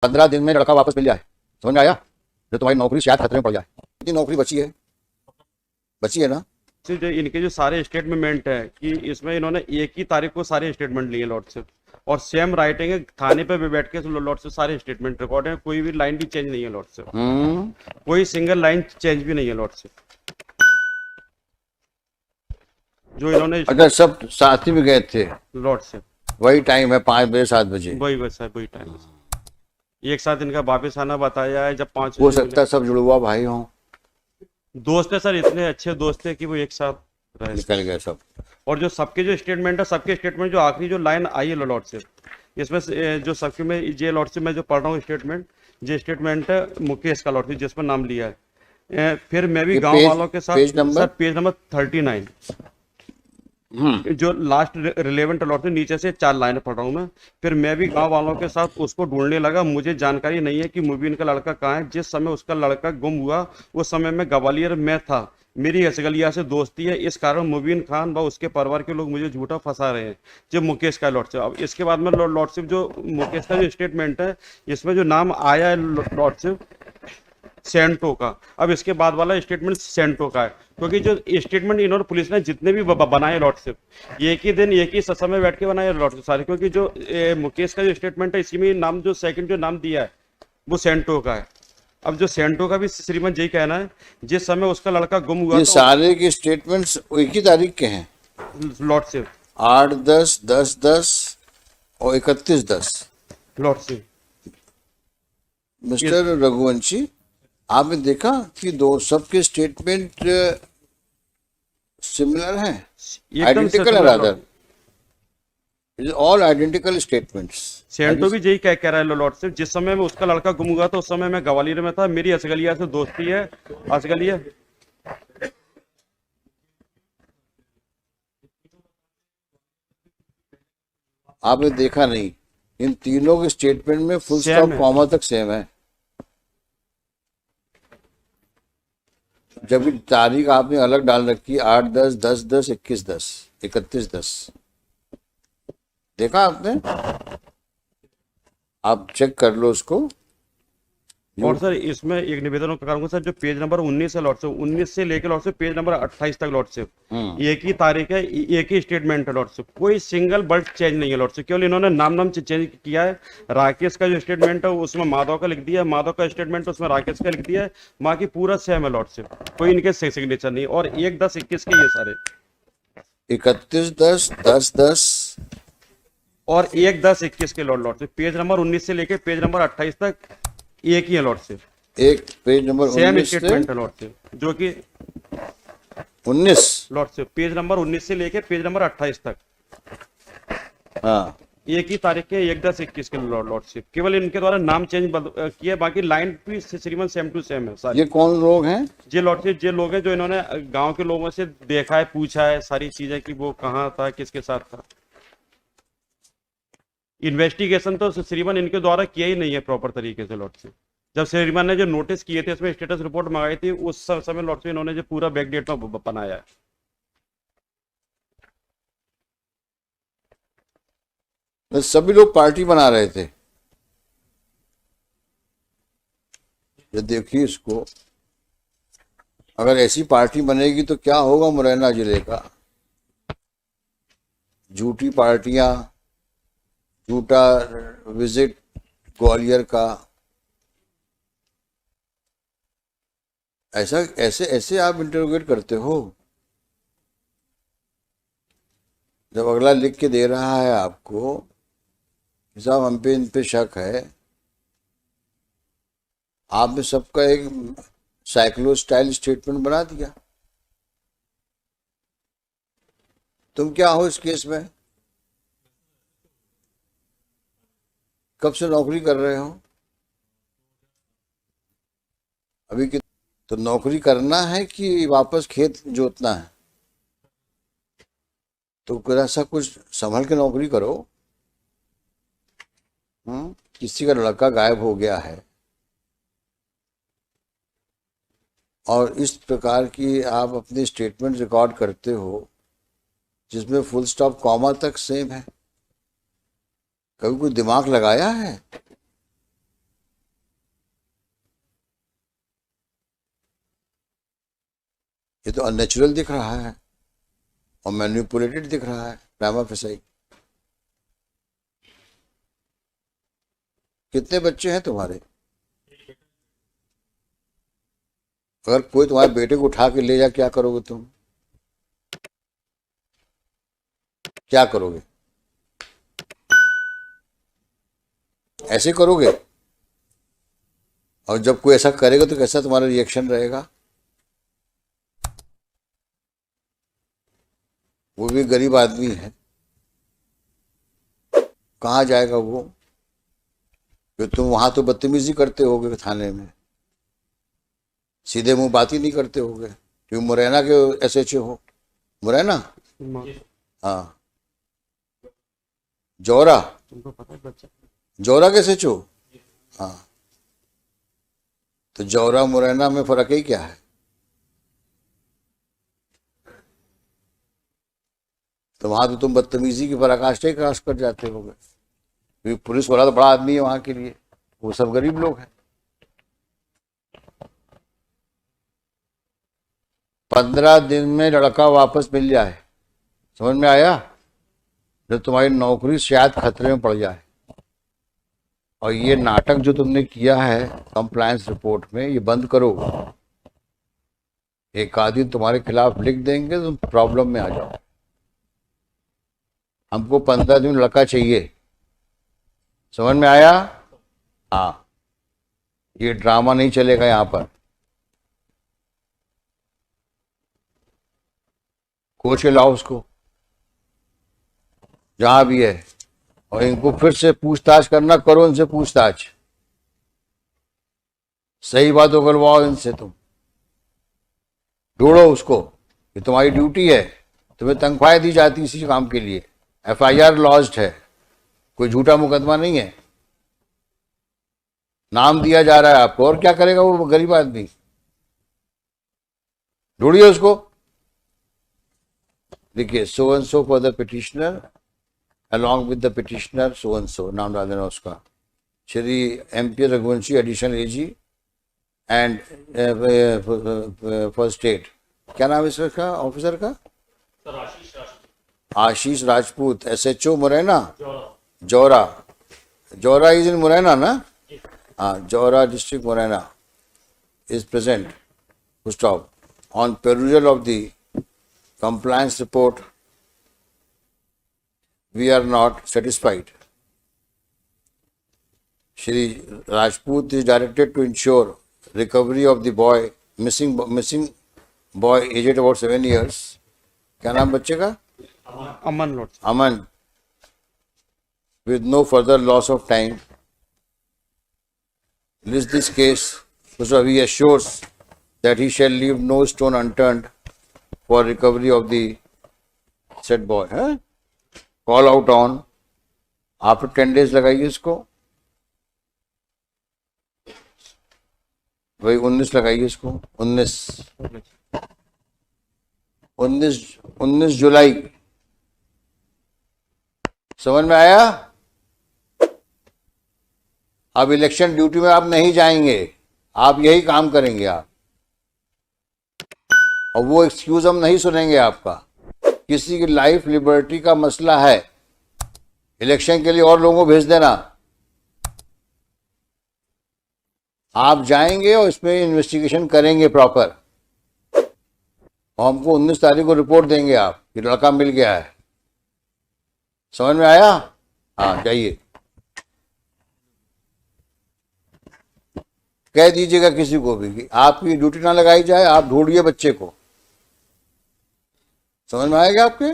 15 दिन में लड़का वापस मिल जाए, समझ में आया? जो तुम्हारी नौकरी शायद खतरे में पड़ जाए। कितनी नौकरी बची है ना? जो इनके जो सारे स्टेटमेंट है कि इसमें इन्होंने एक ही तारीख को सारे स्टेटमेंट लिए लॉर्ड से, और सेम राइटिंग है, थाने पे भी बैठ के लॉर्ड से सारे स्टेटमेंट रिकॉर्ड है, कोई भी लाइन भी चेंज नहीं है लॉर्ड से, कोई सिंगल लाइन चेंज भी नहीं है लॉर्ड से। जो इन्होंने अगर सब साथी में गए थे लॉर्ड से, वही टाइम है 5 बजे 7 बजे, वही बस है, वही टाइम है। एक साथ इनका वापस आना बताया है, जब 5 हो सकता है सब जुड़वा भाई हों, दोस्त है सर, इतने अच्छे दोस्त है कि वो एक साथ रहे, निकल गए सब। और जो सबके जो स्टेटमेंट है, सबके स्टेटमेंट जो आखिरी जो लाइन आई है लॉर्ड से, इसमें जो सबके में ये लॉर्ड से मैं जो पढ़ रहा हूँ स्टेटमेंट, ये स्टेटमेंट है मुकेश का लॉर्ड से, जिसमें नाम लिया है। फिर मैं भी गांव वालों के साथ, page number? Sir page number 39, जो लास्ट रिलेवेंट लॉर्ड से नीचे से 4 लाइन पढ़ रहा हूँ मैं। फिर मैं भी गांव वालों के साथ उसको ढूंढने लगा, मुझे जानकारी नहीं है कि मुबीन का लड़का कहाँ है। जिस समय उसका लड़का गुम हुआ उस समय मैं ग्वालियर में था, मेरी असगलिया से दोस्ती है, इस कारण मुबीन खान व उसके परिवार के लोग मुझे झूठा फंसा रहे हैं। जो मुकेश का लॉर्डशिप, अब इसके बाद में लॉर्डशिप जो मुकेश का जो स्टेटमेंट है, इसमें जो नाम आया है लॉर्डशिप सेंटो का, अब इसके बाद वाला स्टेटमेंट सेंटो का है, क्योंकि जो स्टेटमेंट इन्होंने पुलिस ने जितने भी बनाए लॉर्डशिप, एक ही दिन एक ही समय बैठ के बनाए लॉर्डशिप सारे, क्योंकि जो मुकेश का जो स्टेटमेंट है, इसी में नाम जो सेकंड जो नाम दिया है वो सेंटो का है। अब जो सेंटो का भी श्रीमान यही कहना है, जिस समय उसका लड़का गुम हुआ, ये सारे के स्टेटमेंट्स एक ही तारीख के हैं लॉर्डशिप, 8/10, 10/10 और 31/10। लॉर्डशिप मिस्टर रघुवंशी, आपने देखा कि दो सबके स्टेटमेंट सिमिलर हैं, आइडेंटिकल है, रादर ऑल आइडेंटिकल स्टेटमेंट्स। सेंटो भी यही कह रहा है लॉर्डशिप, जिस समय में उसका लड़का गुम हुआ था उस समय मैं ग्वालियर में था, मेरी असगलिया से दोस्ती है। असगलिया आपने देखा नहीं, इन तीनों के स्टेटमेंट में फुल स्टॉप कॉमा तक सेम है, जबकि तारीख आपने अलग डाल रखी है, 8/10, 10/10, 21/10, 31/10। देखा आपने? आप चेक कर लो उसको। और सर इसमें एक निवेदन करूंगा सर, जो पेज नंबर 19 है लॉर्डशिप, 19 से लेकर लॉर्डशिप पेज नंबर 28 तक लॉर्डशिप, एक ही तारीख है, एक ही स्टेटमेंट है लॉर्डशिप, कोई सिंगल वर्ड चेंज नहीं है लॉर्डशिप, केवल इन्होंने नाम चेंज किया है। राकेश का जो स्टेटमेंट है उसमें माधव का लिख दिया है, माधव का स्टेटमेंट उसमें राकेश का लिख दिया है, बाकी पूरा सेम है लॉर्डशिप, कोई इनके सिग्नेचर नहीं, और 1/10/21 के ये सारे 31/10, 10/10 और 1/10/21 के लॉर्डशिप, पेज नंबर 19 से लेकर पेज नंबर 28 तक एक ही है लॉर्डशिप, एक पेज नंबर सेम 19 स्टेटमेंट है लॉर्डशिप, जो कि 19 लॉर्डशिप पेज नंबर 19 से लेके पेज नंबर 28 तक, हाँ, एक ही तारीख के 1/10/21 के लॉर्डशिप, केवल इनके द्वारा नाम चेंज किया, बाकी लाइन भी श्रीमान सेम टू सेम है सारी। ये कौन लोग हैं? ये लॉर्डशिप ये लोग हैं जो इन्होंने गांव के लोगों से देखा है, पूछा है सारी चीजें कि वो कहाँ था, किसके साथ था। इन्वेस्टिगेशन तो श्रीमान इनके द्वारा किया ही नहीं है प्रॉपर तरीके से लॉर्डशिप। जब श्रीमान ने जो नोटिस किए थे उसमें स्टेटस रिपोर्ट मंगाई थी, उस समय लॉर्डशिप इन्होंने जो पूरा बैकडेट में बनाया है। सभी लोग पार्टी बना रहे थे। ये देखिए इसको, अगर ऐसी पार्टी बनेगी तो क्या होगा मुरैना जिले का। झूठी पार्टियां, झूठा विजिट ग्वालियर का, ऐसा ऐसे ऐसे आप इंटरोगेट करते हो। जब अगला लिख के दे रहा है आपको साहब हम पे इन पे शक है, आपने सबका एक साइक्लो स्टाइल स्टेटमेंट बना दिया। तुम क्या हो इस केस में? कब से नौकरी कर रहे हो? अभी कि तो नौकरी करना है कि वापस खेत जोतना है? तो ऐसा कुछ संभल के नौकरी करो। किसी का लड़का गायब हो गया है और इस प्रकार की आप अपनी स्टेटमेंट रिकॉर्ड करते हो जिसमें फुल स्टॉप कॉमा तक सेम है। कभी कोई दिमाग लगाया है? ये तो अननेचुरल दिख रहा है और मैनिपुलेटेड दिख रहा है प्राइमा फेसाई। कितने बच्चे हैं तुम्हारे? अगर कोई तुम्हारे बेटे को उठा के ले जा, क्या करोगे तुम? क्या करोगे? ऐसे करोगे? और जब कोई ऐसा करेगा तो कैसा तुम्हारा रिएक्शन रहेगा? वो भी गरीब आदमी है, कहाँ जाएगा वो? तो तुम वहां तो बदतमीजी करते होगे थाने में, सीधे मुंह बात ही नहीं करते होगे, क्योंकि मुरैना के एसएचओ हो। मुरैना? हाँ। जौरा? तुमको पता है बच्चा? जौरा के एसएचओ? हाँ। तो जौरा मुरैना में फर्क ही क्या है? तो वहां तो तुम बदतमीजी की पराकाष्ठा ही क्रॉस कर जाते होगे, क्योंकि पुलिस वाला तो बड़ा आदमी है वहां के लिए, वो सब गरीब लोग हैं। 15 दिन में लड़का वापस मिल जाए, समझ में आया? जब तुम्हारी नौकरी शायद खतरे में पड़ जाए। और ये नाटक जो तुमने किया है कंप्लायंस रिपोर्ट में, ये बंद करो। एक आदमी तुम्हारे खिलाफ लिख देंगे तो तुम प्रॉब्लम में आ जाओ। हमको 15 दिन लड़का चाहिए, समझ में आया? हाँ, ये ड्रामा नहीं चलेगा यहाँ पर। कोच के लाओ उसको जहां भी है, और इनको फिर से पूछताछ करना, करो इनसे पूछताछ, सही बात उगलवाओ इनसे, तुम ढूंढो उसको। ये तुम्हारी ड्यूटी है, तुम्हें तनख्वाहें दी जाती इसी काम के लिए। एफआईआर लॉज्ड है, कोई झूठा मुकदमा नहीं है, नाम दिया जा रहा है आपको। और क्या करेगा वो गरीब आदमी? ढूंढिए उसको, देखिए so and so for the petitioner along with the petitioner so and so, नाम डाल देना उसका, Shri MP Raghuvanshi additional AG and for state. क्या नाम है इसका ऑफिसर का? Ashish Rajput, SHO Morena, Jaura. Jaura is in Morena ना? हाँ, Jaura district Morena is present, full stop, on perusal of the compliance report we are not satisfied. Shri Rajput is directed to ensure recovery of the boy, missing boy aged about 7 years. क्या नाम बच्चे का? अमन लॉर्ड। Aman, with no further loss of time, list this case, so he assures that he shall leave no stone unturned for recovery of the said boy. Call out on, after 10 days लगाइए इसको, वही 19 लगाइए इसको, 19 जुलाई। समझ में आया? अब इलेक्शन ड्यूटी में आप नहीं जाएंगे, आप यही काम करेंगे आप, और वो एक्सक्यूज हम नहीं सुनेंगे आपका। किसी की लाइफ लिबर्टी का मसला है, इलेक्शन के लिए और लोगों को भेज देना। आप जाएंगे और इसमें इन्वेस्टिगेशन करेंगे प्रॉपर, और हमको 19 तारीख को रिपोर्ट देंगे आप कि लड़का मिल गया है। समझ में आया? हाँ, जाइए, कह दीजिएगा किसी को भी कि आपकी ड्यूटी ना लगाई जाए, आप ढूंढिए बच्चे को। समझ में आएगा आपके?